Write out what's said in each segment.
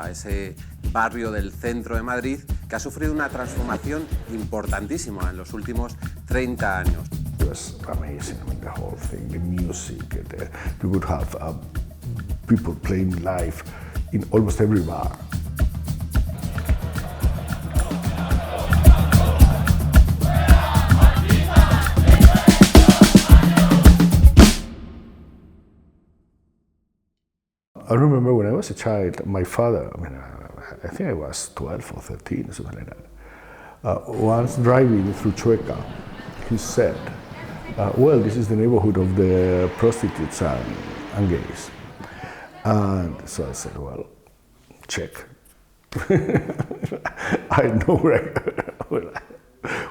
Chueca, ese barrio del centro de Madrid, que ha sufrido una transformación importantísima en los últimos 30 años. It was amazing, I mean, the whole thing, the music, you would have people playing live in almost every bar. I remember when I was a child, my father, I think I was 12 or 13 or something like that, once driving through Chueca, he said, well, this is the neighborhood of the prostitutes and gays. And so I said, well, check. I know where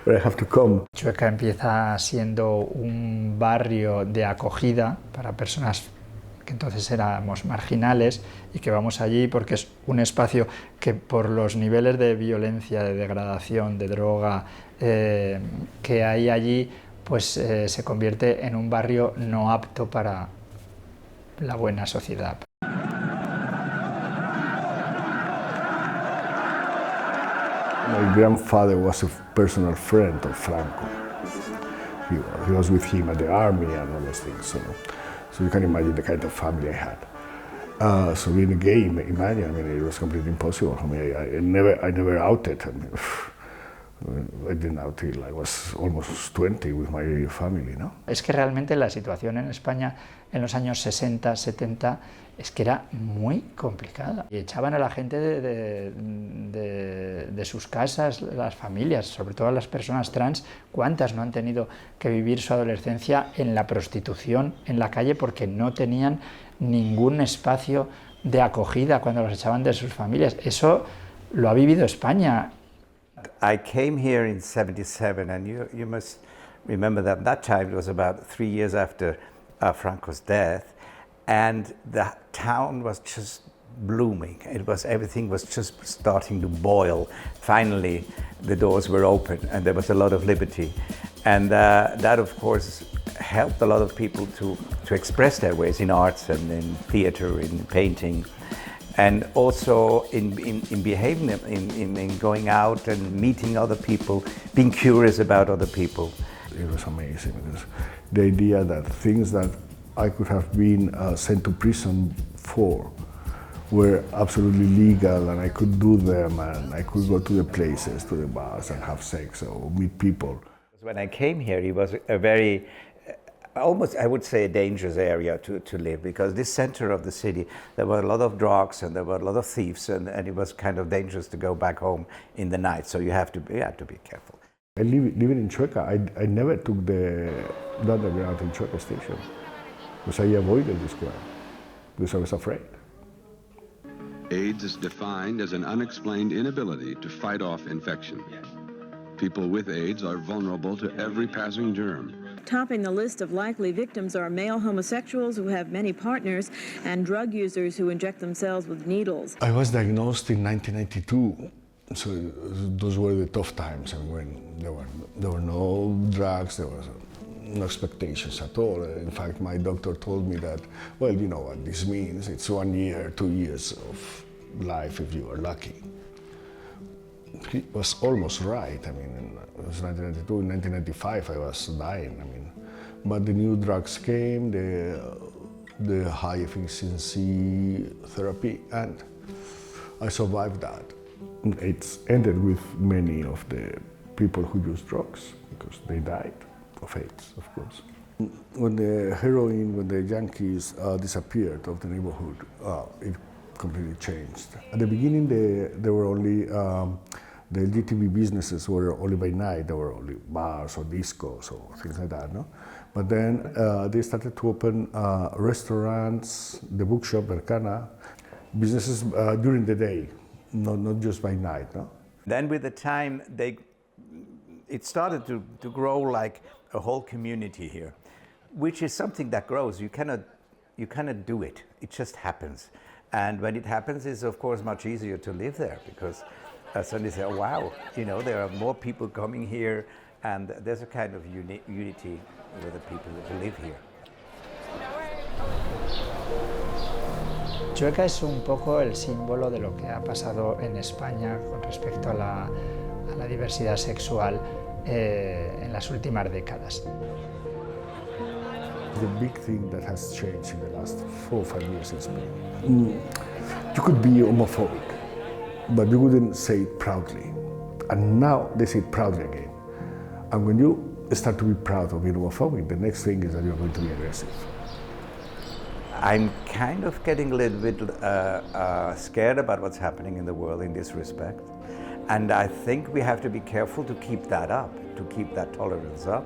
I have to come. Chueca empieza siendo un barrio de acogida para personas que entonces éramos marginales y que vamos allí porque es un espacio que por los niveles de violencia, de degradación, de droga que hay allí, pues se convierte en un barrio no apto para la buena sociedad. My grandfather was a personal friend of Franco. He was with him at the army and all those things. So you can imagine the kind of family I had. So being a gay, imagine, I mean, it was completely impossible for me. I never outed. I didn't out till I was almost 20 with my family, ¿no? Es que realmente la situación en España en los años 60, 70, es que era muy complicada. Y echaban a la gente de sus casas, las familias, sobre todo las personas trans. ¿Cuántas no han tenido que vivir su adolescencia en la prostitución, en la calle, porque no tenían ningún espacio de acogida cuando los echaban de sus familias? Eso lo ha vivido España. I came here in 77, and you must remember that that time it was about 3 years after Franco's death, and the town was just blooming. Everything was just starting to boil. Finally, the doors were open, and there was a lot of liberty, and that, of course, helped a lot of people to express their ways in arts and in theater, in painting. And also in behaving, in going out and meeting other people, being curious about other people. It was amazing because the idea that things that I could have been sent to prison for were absolutely legal, and I could do them, and I could go to the places, to the bars, and have sex or meet people. When I came here, it was a very almost, I would say, a dangerous area to live, because this center of the city, there were a lot of drugs and there were a lot of thieves, and it was kind of dangerous to go back home in the night, so you had to be careful. Living in Chueca, I never took the underground in Chueca station, because I avoided this crime, because I was afraid. AIDS is defined as an unexplained inability to fight off infection. People with AIDS are vulnerable to every passing germ. Topping the list of likely victims are male homosexuals who have many partners and drug users who inject themselves with needles. I was diagnosed in 1992, so those were the tough times. I mean, when there were no drugs, there was no expectations at all. In fact, my doctor told me that, well, you know what this means. It's 1 year, 2 years of life if you are lucky. He was almost right. I mean, it was 1992. In 1995, I was dying. I mean, but the new drugs came, the high efficiency therapy, and I survived that. It's ended with many of the people who use drugs because they died of AIDS, of course. When the heroin, when the Yankees disappeared of the neighborhood, it completely changed. At the beginning, there were only the LGTB businesses were only by night. There were only bars or discos or things like that, no? But then they started to open restaurants, the bookshop, Bercana, businesses during the day, not just by night, no? Then with the time, it started to grow like a whole community here, which is something that grows. You cannot do it. It just happens. And when it happens, it's of course much easier to live there, because suddenly say, oh, wow, you know, there are more people coming here, and there's a kind of unity with the people who live here. Chueca es un poco el símbolo de lo que ha pasado en España con respecto a la diversidad sexual en las últimas décadas. The big thing that has changed in the last 4 or 5 years in Spain. You could be homophobic, but you wouldn't say it proudly. And now they say it proudly again. And when you start to be proud of being homophobic, the next thing is that you're going to be aggressive. I'm kind of getting a little bit scared about what's happening in the world in this respect. And I think we have to be careful to keep that up, to keep that tolerance up.